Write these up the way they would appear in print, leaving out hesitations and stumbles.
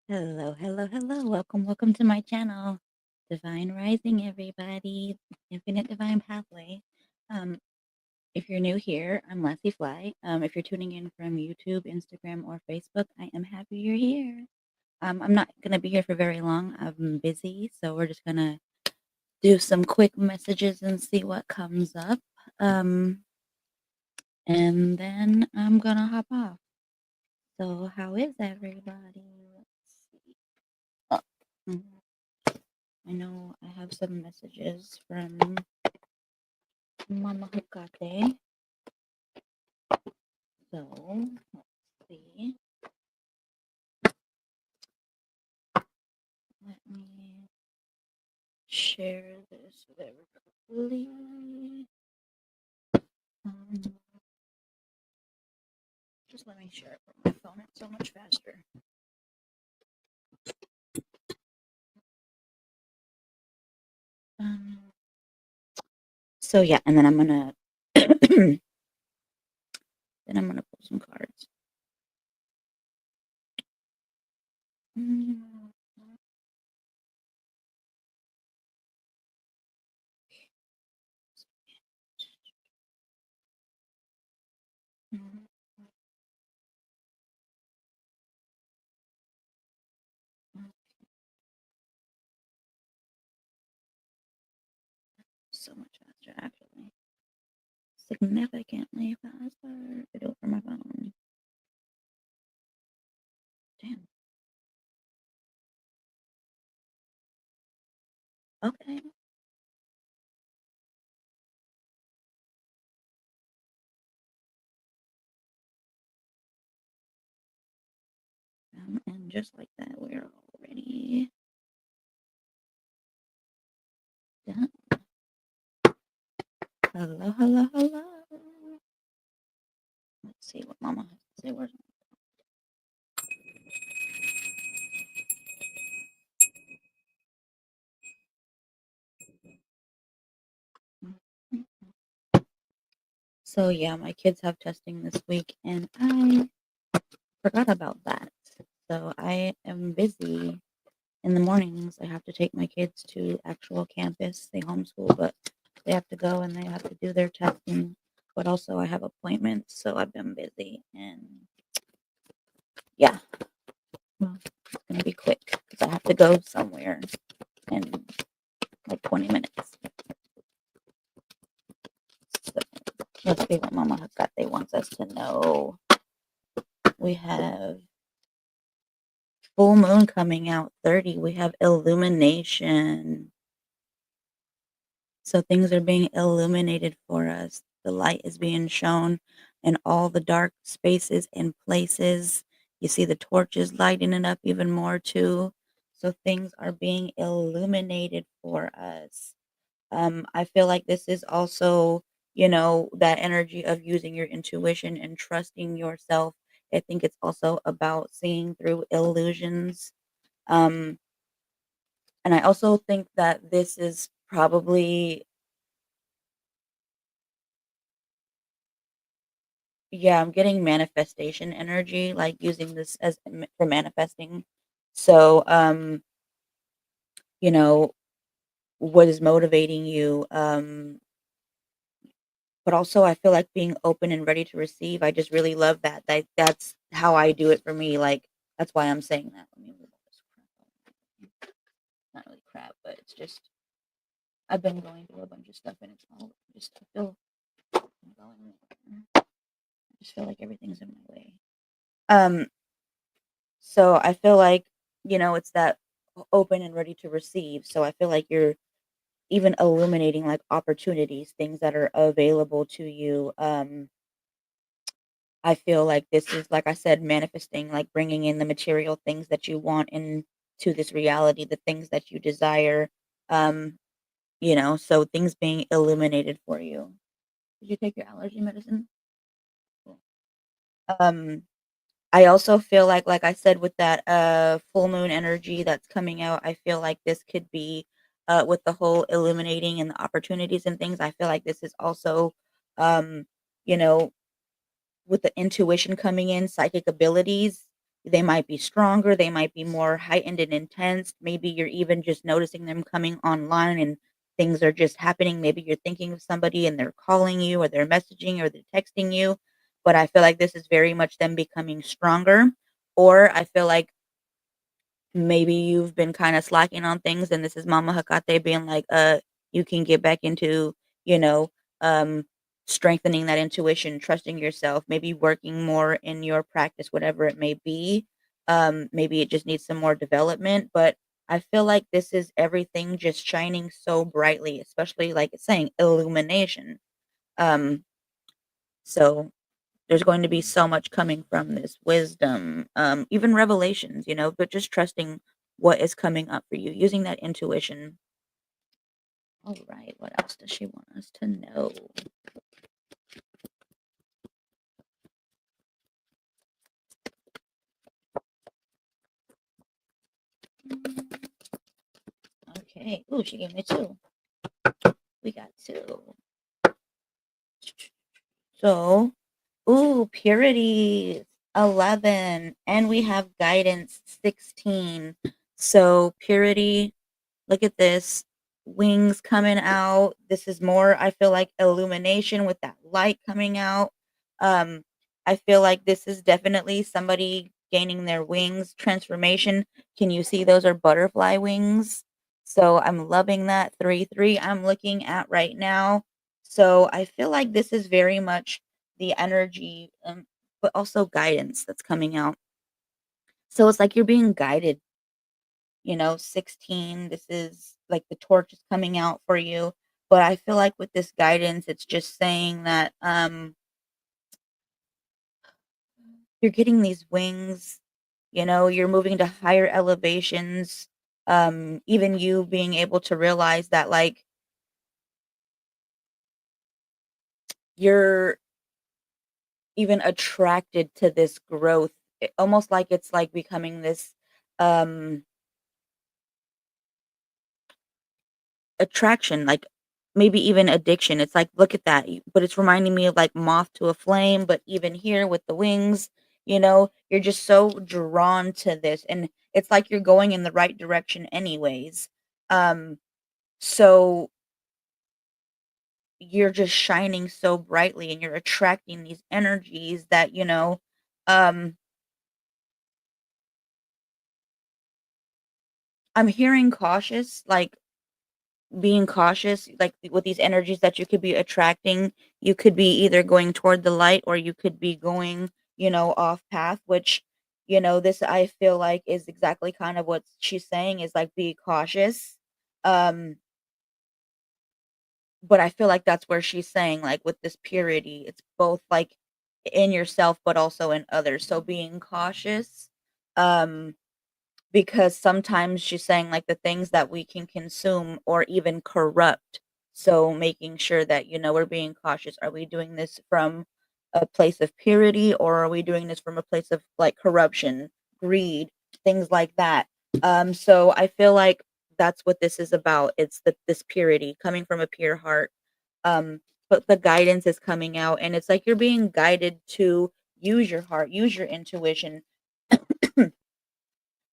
Hello, hello, hello. Welcome to my channel. Divine Rising, everybody. Infinite Divine Pathway. Um, if you're new here, I'm Lassyfly. If you're tuning in from YouTube, Instagram, or Facebook, I am happy you're here. I'm not going to be here for very long. I'm busy, so we're just going to do some quick messages and see what comes up. And then I'm going to hop off. So how is everybody? Let's see. Oh, I know I have some messages from Mama Hukate. So let's see. Let me share this very quickly. Just let me share it from my phone. It's so much faster. So yeah, and then I'm gonna pull some cards. So much faster, actually. Significantly faster. I do it from my phone. Damn. Okay. And just like that, we're already done. Hello, hello, hello. Let's see what Mama has to say. Where's So yeah, my kids have testing this week, and I forgot about that. So I am busy in the mornings. I have to take my kids to actual campus. They homeschool, but they have to go and they have to do their testing. But also, I have appointments, so I've been busy. And yeah, well, it's gonna be quick because I have to go somewhere in like 20 minutes. So let's see what Mama has got. They wants us to know. We have full moon coming out 30. We have illumination. So things are being illuminated for us. The light is being shown in all the dark spaces and places. You see the torches lighting it up even more too. So things are being illuminated for us. I feel like this is also, that energy of using your intuition and trusting yourself. I think it's also about seeing through illusions. Um, and I also think that this is probably, yeah, I'm getting manifestation energy, like using this as for manifesting. So, you know, what is motivating you? But also I feel like being open and ready to receive. I just really love that. That's how I do it for me. Like that's why I'm saying that. Let me move all this crap. Not really crap, but it's just I've been going through a bunch of stuff and it's all just I feel I'm going. I just feel like everything's in my way. Um, so I feel like it's that open and ready to receive. So I feel like you're even illuminating like opportunities, things that are available to you. I feel like this is, like I said, manifesting, like bringing in the material things that you want into this reality, the things that you desire. Um, so things being illuminated for you. Did you take your allergy medicine? Cool. Um, I also feel like I said, with that full moon energy that's coming out, I feel like this could be with the whole illuminating and the opportunities and things. I feel like this is also um, you know, with the intuition coming in, psychic abilities. They might be stronger, they might be more heightened and intense. Maybe you're even just noticing them coming online and things are just happening. Maybe you're thinking of somebody and they're calling you or they're messaging or they're texting you. But I feel like this is very much them becoming stronger. Or I feel like maybe you've been kinda slacking on things, and this is Mama Hecate being like, you can get back into, you know, um, strengthening that intuition, trusting yourself, maybe working more in your practice, whatever it may be. Maybe it just needs some more development, but I feel like this is everything just shining so brightly, especially, like it's saying, illumination. Um, so there's going to be so much coming from this wisdom, even revelations, but just trusting what is coming up for you, using that intuition. All right, what else does she want us to know? Okay. Ooh, she gave me two. We got two. So, ooh, purity 11, and we have guidance 16. So, purity, look at this. Wings coming out. This is more, I feel like, illumination with that light coming out. Um, I feel like this is definitely somebody gaining their wings, transformation. Can you see those are butterfly wings? So I'm loving that 3-3 I'm looking at right now. So I feel like this is very much the energy, but also guidance that's coming out. So it's like you're being guided, 16, this is like the torch is coming out for you. But I feel like with this guidance, it's just saying that you're getting these wings, you're moving to higher elevations. Even you being able to realize that like you're even attracted to this growth. Almost like it's like becoming this um attraction, like, maybe even addiction. It's like, look at that, but it's reminding me of, like, moth to a flame, but even here with the wings, you're just so drawn to this, and it's like you're going in the right direction anyways. Um, so you're just shining so brightly, and you're attracting these energies that, um, I'm hearing cautious, like, being cautious, like, with these energies that you could be attracting, you could be either going toward the light or you could be going, off path, which, this I feel like is exactly kind of what she's saying is like be cautious. Um, but I feel like that's where she's saying like with this purity, it's both like in yourself but also in others. So being cautious. Um because sometimes she's saying, like, the things that we can consume or even corrupt. So making sure that, we're being cautious. Are we doing this from a place of purity or are we doing this from a place of, like, corruption, greed, things like that? So I feel like that's what this is about. It's this purity coming from a pure heart. Um, but the guidance is coming out and it's like you're being guided to use your heart, use your intuition,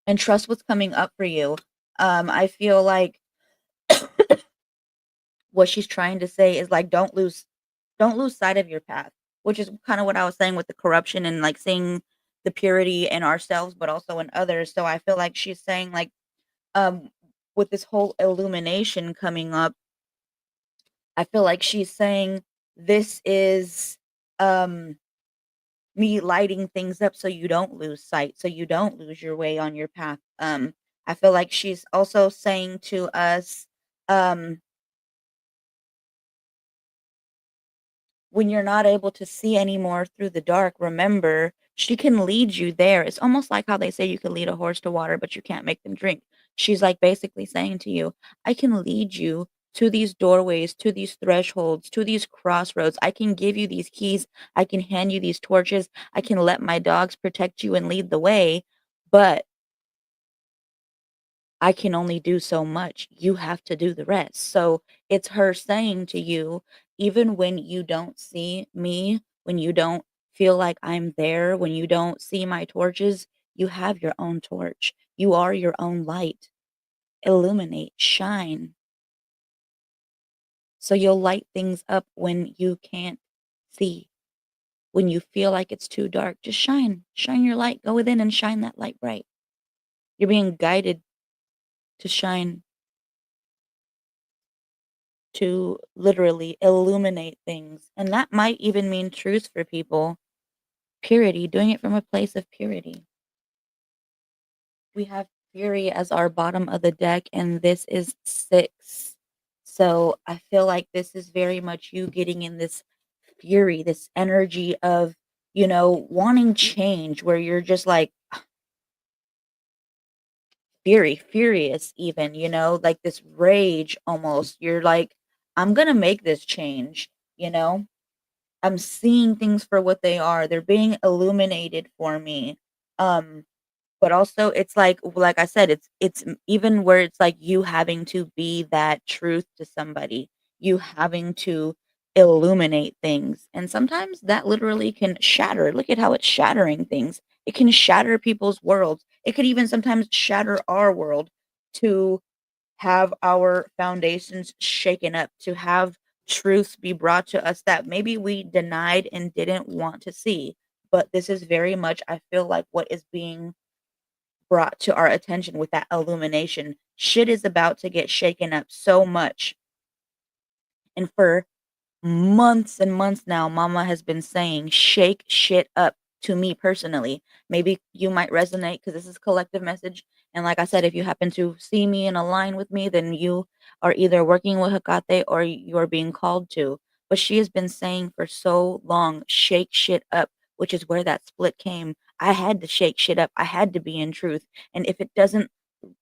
and trust what's coming up for you. I feel like what she's trying to say is like don't lose sight of your path, which is kind of what I was saying with the corruption and like seeing the purity in ourselves but also in others. So I feel like she's saying like um with this whole illumination coming up, I feel like she's saying this is um me lighting things up so you don't lose sight, so you don't lose your way on your path. I feel like she's also saying to us, um, when you're not able to see anymore through the dark, remember she can lead you there. It's almost like how they say you can lead a horse to water, but you can't make them drink. She's like basically saying to you, I can lead you to these doorways, to these thresholds, to these crossroads. I can give you these keys. I can hand you these torches. I can let my dogs protect you and lead the way. But I can only do so much. You have to do the rest. So it's her saying to you, even when you don't see me, when you don't feel like I'm there, when you don't see my torches, You have your own torch. You are your own light. Illuminate, shine. So you'll light things up when you can't see. When you feel like it's too dark, just shine. Shine your light. Go within and shine that light bright. You're being guided to shine, to literally illuminate things. And that might even mean truth for people. Purity, doing it from a place of purity. We have Fury as our bottom of the deck, and this is 6. So I feel like this is very much you getting in this fury, this energy of, wanting change where you're just like furious even, like this rage almost. You're like, I'm gonna make this change, you know? I'm seeing things for what they are. They're being illuminated for me. Um, but also it's like I said, even where it's like you having to be that truth to somebody, you having to illuminate things. And sometimes that literally can shatter. Look at how it's shattering things. It can shatter people's worlds. It could even sometimes shatter our world to have our foundations shaken up, to have truths be brought to us that maybe we denied and didn't want to see. But this is very much, I feel like, what is being brought to our attention with that illumination. Shit is about to get shaken up so much. And for months and months now, mama has been saying, shake shit up to me personally. Maybe you might resonate because this is collective message. And like I said, if you happen to see me and align with me, then you are either working with Hecate or you are being called to. But she has been saying for so long, shake shit up, which is where that split came. I had to shake shit up. I had to be in truth. And if it doesn't,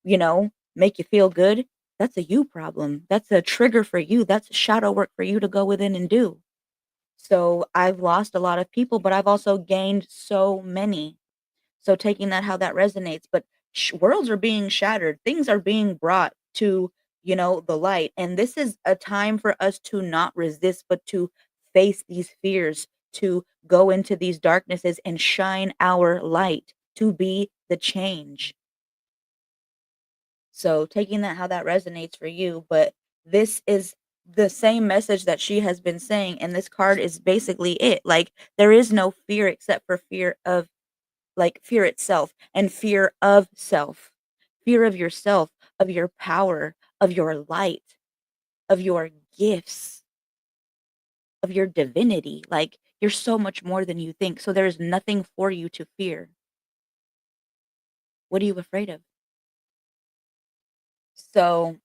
make you feel good, that's a you problem. That's a trigger for you. That's shadow work for you to go within and do. So I've lost a lot of people, but I've also gained so many. So taking that, how that resonates, but worlds are being shattered. Things are being brought to, the light. And this is a time for us to not resist, but to face these fears, to go into these darknesses and shine our light, to be the change. So taking that, how that resonates for you, but this is the same message that she has been saying, and this card is basically it. Like, there is no fear except for fear of, like, fear itself and fear of self. Fear of yourself, of your power, of your light, of your gifts, of your divinity. Like, you're so much more than you think. So there is nothing for you to fear. What are you afraid of? So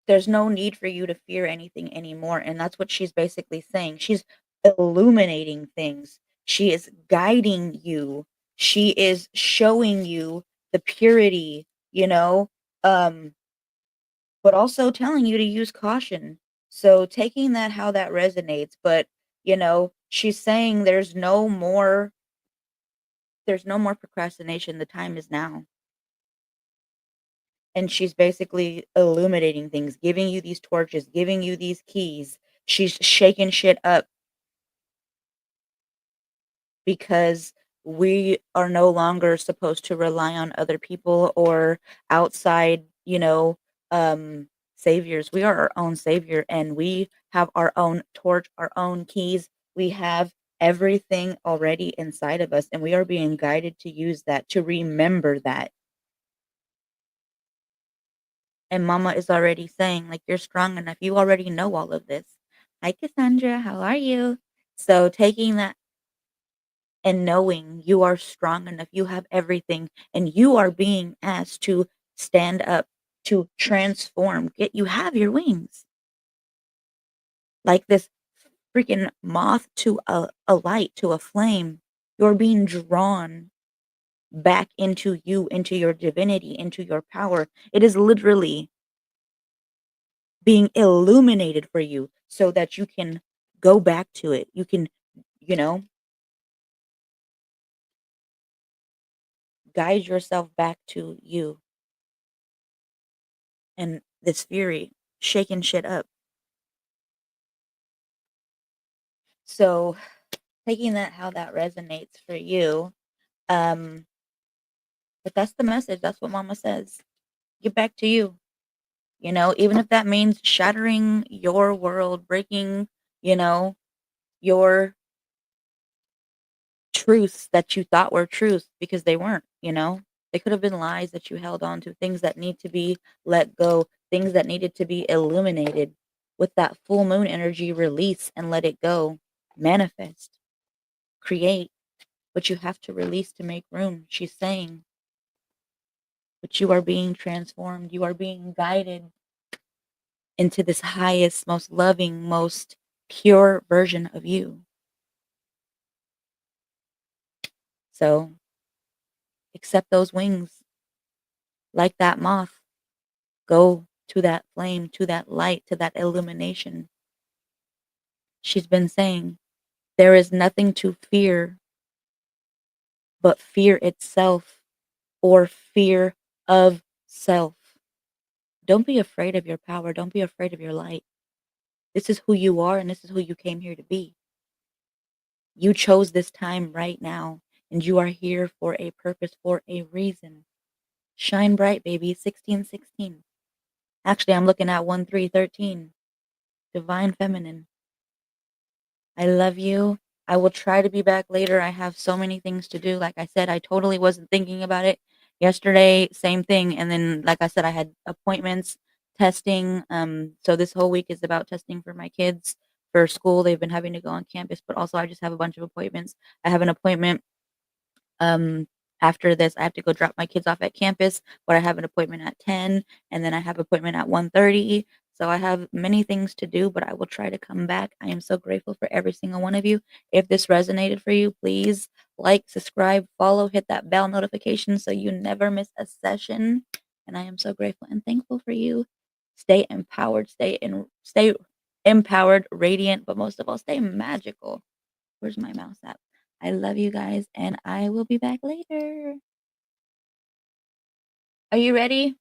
there's no need for you to fear anything anymore, and that's what she's basically saying. She's illuminating things. She is guiding you. She is showing you the purity, um, but also telling you to use caution. So taking that, how that resonates, but, she's saying there's no more procrastination. The time is now. And she's basically illuminating things, giving you these torches, giving you these keys. She's shaking shit up because we are no longer supposed to rely on other people or outside, saviors. We are our own savior, and we have our own torch, our own keys. We have everything already inside of us, and we are being guided to use that, to remember that. And mama is already saying, like, "You're strong enough. You already know all of this." Hi, Cassandra. How are you? So taking that and knowing you are strong enough, you have everything, and you are being asked to stand up, to transform. You have your wings. Like this freaking moth to a light, to a flame. You're being drawn back into you, into your divinity, into your power. It is literally being illuminated for you so that you can go back to it. You can, you know, guide yourself back to you and this fury, shaking shit up. So taking that, how that resonates for you, um, But that's the message. That's what mama says. Get back to you. You know, even if that means shattering your world, breaking, you know, your truths that you thought were truths because they weren't, you know? They could have been lies that you held on to, things that need to be let go, things that needed to be illuminated. With that full moon energy, release and let it go. Manifest, create, but you have to release to make room, she's saying. But you are being transformed. You are being guided into this highest, most loving, most pure version of you. So accept those wings like that moth. Go to that flame, to that light, to that illumination. She's been saying there is nothing to fear but fear itself or fear of self. Don't be afraid of your power. Don't be afraid of your light. This is who you are and this is who you came here to be. You chose this time right now and you are here for a purpose, for a reason. Shine bright, baby. 1616. Actually, I'm looking at 1313. Divine Feminine. I love you. I will try to be back later. I have so many things to do. Like I said, I totally wasn't thinking about it. Yesterday, same thing. And then, like I said, I had appointments, testing. So this whole week is about testing for my kids for school. They've been having to go on campus, but also I just have a bunch of appointments. I have an appointment um, after this. I have to go drop my kids off at campus, but I have an appointment at 10, and then I have appointment at 1:30. So I have many things to do, but I will try to come back. I am so grateful for every single one of you. If this resonated for you, please like, subscribe, follow, hit that bell notification so you never miss a session. And I am so grateful and thankful for you. Stay empowered, stay empowered, radiant, but most of all, stay magical. Where's my mouse at? I love you guys, and I will be back later. Are you ready?